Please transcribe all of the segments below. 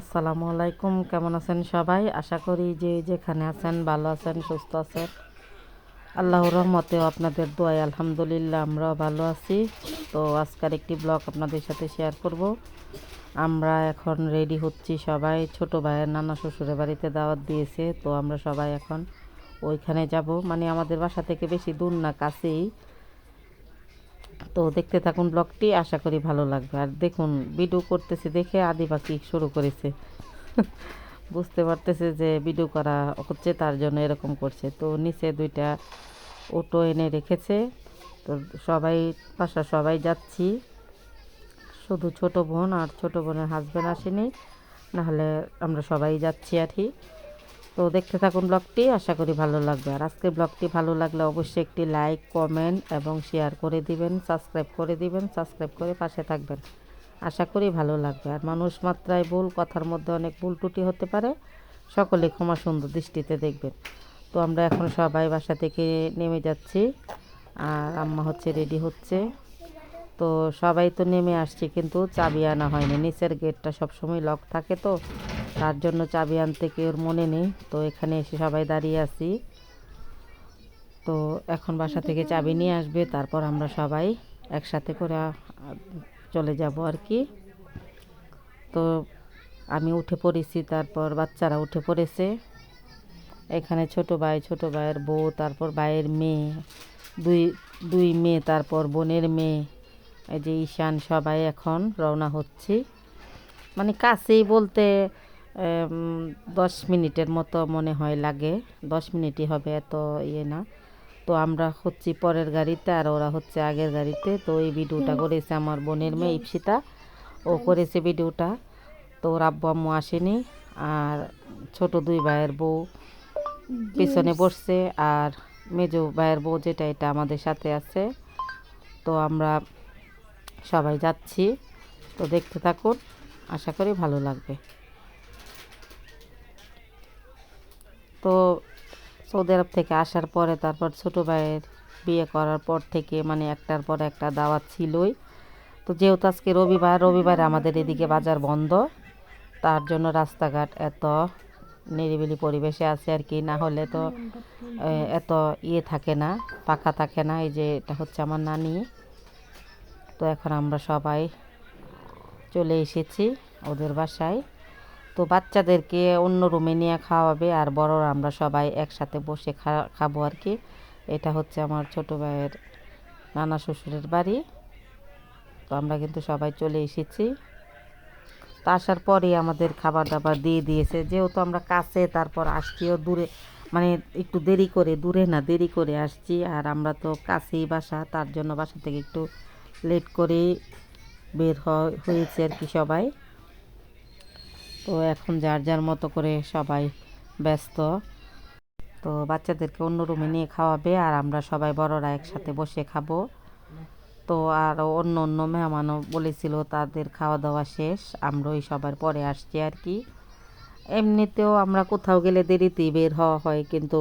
আসসালামু আলাইকুম, কেমন আছেন সবাই? আশা করি যে যেখানে আছেন ভালো আছেন, সুস্থ আছেন। আল্লাহর রহমতেও আপনাদের দোয়ায় আলহামদুলিল্লাহ আমরাও ভালো আছি। তো আজকের একটি ব্লগ আপনাদের সাথে শেয়ার করব। আমরা এখন রেডি হচ্ছি সবাই। ছোট ভাইয়ের নানা শ্বশুরের বাড়িতে দাওয়াত দিয়েছে, তো আমরা সবাই এখন ওইখানে যাব। মানে আমাদের বাসা থেকে বেশি দূর না, কাছেই। তো দেখতে থাকুন ব্লগটি, আশা করি ভালো লাগবে। আর দেখুন, ভিডিও করতেছি দেখে আদি পাখি শুরু করেছে। বুঝতে পারতেছে যে ভিডিও করা হচ্ছে, তার জন্য এরকম করছে। তো নিচে দুইটা অটো এনে রেখেছে। তো সবাই, বাসা সবাই যাচ্ছি, শুধু ছোট বোন আর ছোট বোনের হাজব্যান্ড আসেনি, নাহলে আমরা সবাই যাচ্ছি আর কি। তো দেখতে থাকুন ব্লগটি, আশা করি ভালো লাগবে। আর আজকের ব্লগটি ভালো লাগলে অবশ্যই একটি লাইক, কমেন্ট এবং শেয়ার করে দিবেন, সাবস্ক্রাইব করে দিবেন, সাবস্ক্রাইব করে পাশে থাকবেন। আশা করি ভালো লাগবে। আর মানুষ মাত্রায় ভুল, কথার মধ্যে অনেক ভুল ত্রুটি হতে পারে, সকলে ক্ষমা সুন্দর দৃষ্টিতে দেখবেন। তো আমরা এখন সবাই বাসা থেকে নেমে যাচ্ছি, আর আম্মা হচ্ছে রেডি হচ্ছে। তো সবাই তো নেমে আসছে, কিন্তু চাবি আনা হয়নি। নিচের গেটটা সবসময় লক থাকে, তো তার জন্য চাবি আনতে কেউ মনে নেই। তো এখানে এসে সবাই দাঁড়িয়ে আছি। তো এখন বাসা থেকে চাবি নিয়ে আসবে, তারপর আমরা সবাই একসাথে করে চলে যাব আর কি। তো আমি উঠে পড়েছি, তারপর বাচ্চারা উঠে পড়েছে। এখানে ছোট ভাই, ছোট ভাইয়ের বউ, তারপর ভাইয়ের মেয়ে, দুই দুই মেয়ে, তারপর বোনের মেয়ে, এই যে ঈশান, সবাই এখন রওনা হচ্ছি। মানে কাছেই বলতে 10 মিনিটের মতো মনে হয় লাগে, 10 মিনিটই হবে, এত ইয়ে না। তো আমরা হচ্ছি পরের গাড়িতে, আর ওরা হচ্ছে আগের গাড়িতে। তো এই ভিডিওটা করেছে আমার বোনের মেয়ে ইপসিতা, ও করেছে ভিডিওটা। তো ওর আব্বু আম্মু আসেনি। আর ছোট দুই ভাইয়ের বউ পিছনে বসছে, আর মেজো ভাইয়ের বউ যেটা, এটা আমাদের সাথে আছে। তো আমরা সবাই যাচ্ছি। তো দেখতে থাকুন, আশা করি ভালো লাগবে। তো সৌদি আরব থেকে আসার পরে, তারপর ছোটো ভাইয়ের বিয়ে করার পর থেকে, মানে একটার পর একটা দাওয়াত ছিলই। তো যেহেতু আজকে রবিবার, রবিবারে আমাদের এদিকে বাজার বন্ধ, তার জন্য রাস্তাঘাট এত নিরিবিলি পরিবেশে আছে আর কি। না হলে তো এত ইয়ে থাকে না, পাখা থাকে না। এই যে এটা হচ্ছে আমার নানি। তো এখন আমরা সবাই চলে এসেছি ওদের বাসায়। তো বাচ্চাদেরকে অন্য রুমে নিয়ে খাওয়াবে, আর বড়রা আমরা সবাই একসাথে বসে খাবো আর কি। এটা হচ্ছে আমার ছোট ভাইয়ের নানা শ্বশুরের বাড়ি। তো আমরা কিন্তু সবাই চলে এসেছি। তো আসার পরেই আমাদের খাবার দাবার দিয়ে দিয়েছে, যেহেতু আমরা কাছে, তারপর আসছিও দূরে, মানে একটু দেরি করে, দূরে না দেরি করে আসছি। আর আমরা তো কাছেই বাসা, তার জন্য বাসা থেকে একটু লেট করেই বের হয়েছে আর কি সবাই। তো এখন যার যার মতো করে সবাই ব্যস্ত। তো বাচ্চাদেরকে অন্য রুমে নিয়ে খাওয়াবে, আর আমরা সবাই বড়রা একসাথে বসে খাবো। তো আর অন্য অন্য মেহমানও বলেছিল, তাদের খাওয়া দাওয়া শেষ, আমরাই সবার পরে আসছি আর কি। এমনিতেও আমরা কোথাও গেলে দেরিতেই বের হওয়া হয়, কিন্তু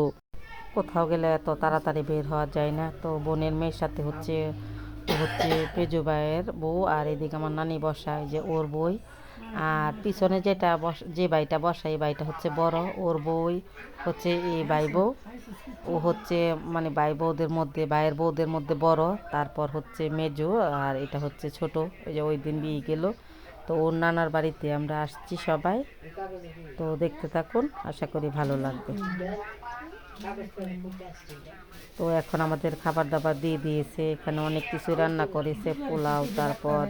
কোথাও গেলে এত তাড়াতাড়ি বের হওয়া যায় না। তো বোনের মেয়ের সাথে হচ্ছে হচ্ছে পেজু ভাইয়ের বউ, আর এদিকে আমার নানি বসায় যে ওর বই। আর পিছনে যেটা যে বাড়িটা বসা, এই বাড়িটা হচ্ছে বড়, ওর বই হচ্ছে এই ভাই বউ। ও হচ্ছে মানে ভাই বউদের মধ্যে, ভাইয়ের বউদের মধ্যে বড়, তারপর হচ্ছে মেজো, আর এটা হচ্ছে ছোট। ওই যে ওই দিন বিয়ে গেল। তো ওর নানার বাড়িতে আমরা আসছি সবাই। তো দেখতে থাকুন, আশা করি ভালো লাগবে। তো এখন আমাদের খাবার দাবার দিয়ে দিয়েছে, এখানে অনেক কিছু রান্না করেছে, পোলাও, তারপর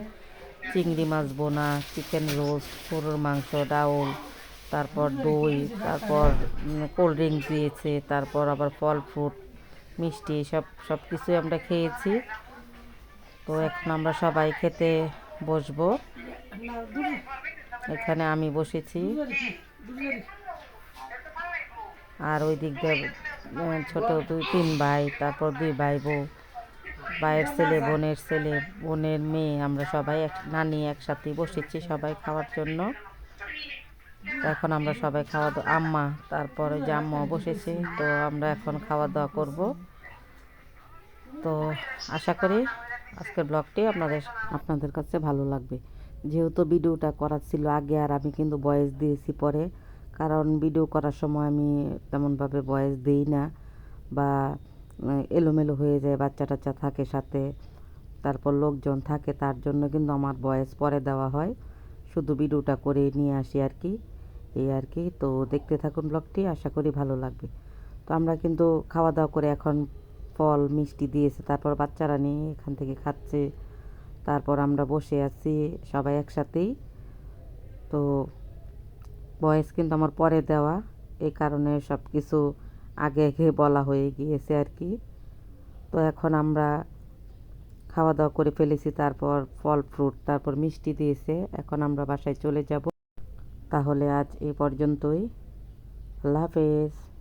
চিংড়ি মাছ বোনা, চিকেন রোস্ট, গরুর মাংস, ডাউল, তারপর দই, তারপর কোল্ড ড্রিঙ্কস দিয়েছে, তারপর আবার ফল ফ্রুট, মিষ্টি, সব কিছুই আমরা খেয়েছি। তো এখন আমরা সবাই খেতে বসবো। এখানে আমি বসেছি, আর ওই দিক দিয়ে ছোট তিন ভাই, তারপর দুই ভাই বউ, ভাইয়ের ছেলে, বোনের ছেলে, বোনের মেয়ে, আমরা সবাই নানি একসাথে বসেছি সবাই খাওয়ার জন্য। তো এখন আমরা সবাই খাওয়া দাওয়া, আম্মা, তারপরে যে আম্মাও বসেছে। তো আমরা এখন খাওয়া দাওয়া করব। তো আশা করি আজকের ব্লগটি আপনাদের কাছে ভালো লাগবে। যেহেতু ভিডিওটা করা ছিল আগে, আর আমি কিন্তু ভয়েস দিয়েছি পরে, কারণ ভিডিও করার সময় আমি তেমনভাবে ভয়েস দিই না, বা এলোমেলো হয়ে যায়, বাচ্চা টাচ্চা থাকে সাথে, তারপর লোকজন থাকে, তার জন্য কিন্তু আমার ভয়েস পরে দেওয়া হয়, শুধু ভিডিওটা করে নিয়ে আসি আর কি, এই আর কি। তো দেখতে থাকুন ব্লগটি, আশা করি ভালো লাগবে। তো আমরা কিন্তু খাওয়া দাওয়া করে এখন ফল মিষ্টি দিয়েছে, তারপর বাচ্চারা নিয়ে এখান থেকে খাচ্ছে, তারপর আমরা বসে আছি সবাই একসাথেই। তো ভয়েস কিন্তু আমার পরে দেওয়া, এই কারণে সব কিছু আগে আগে বলা হয়ে গিয়েছে আর কি। তো এখন আমরা খাওয়া দাওয়া করে ফেলেছি, তারপর ফল ফ্রুট, তারপর মিষ্টি দিয়েছে, এখন আমরা বাসায় চলে যাব। তাহলে আজ এই পর্যন্তই। আল্লাহ হাফেজ।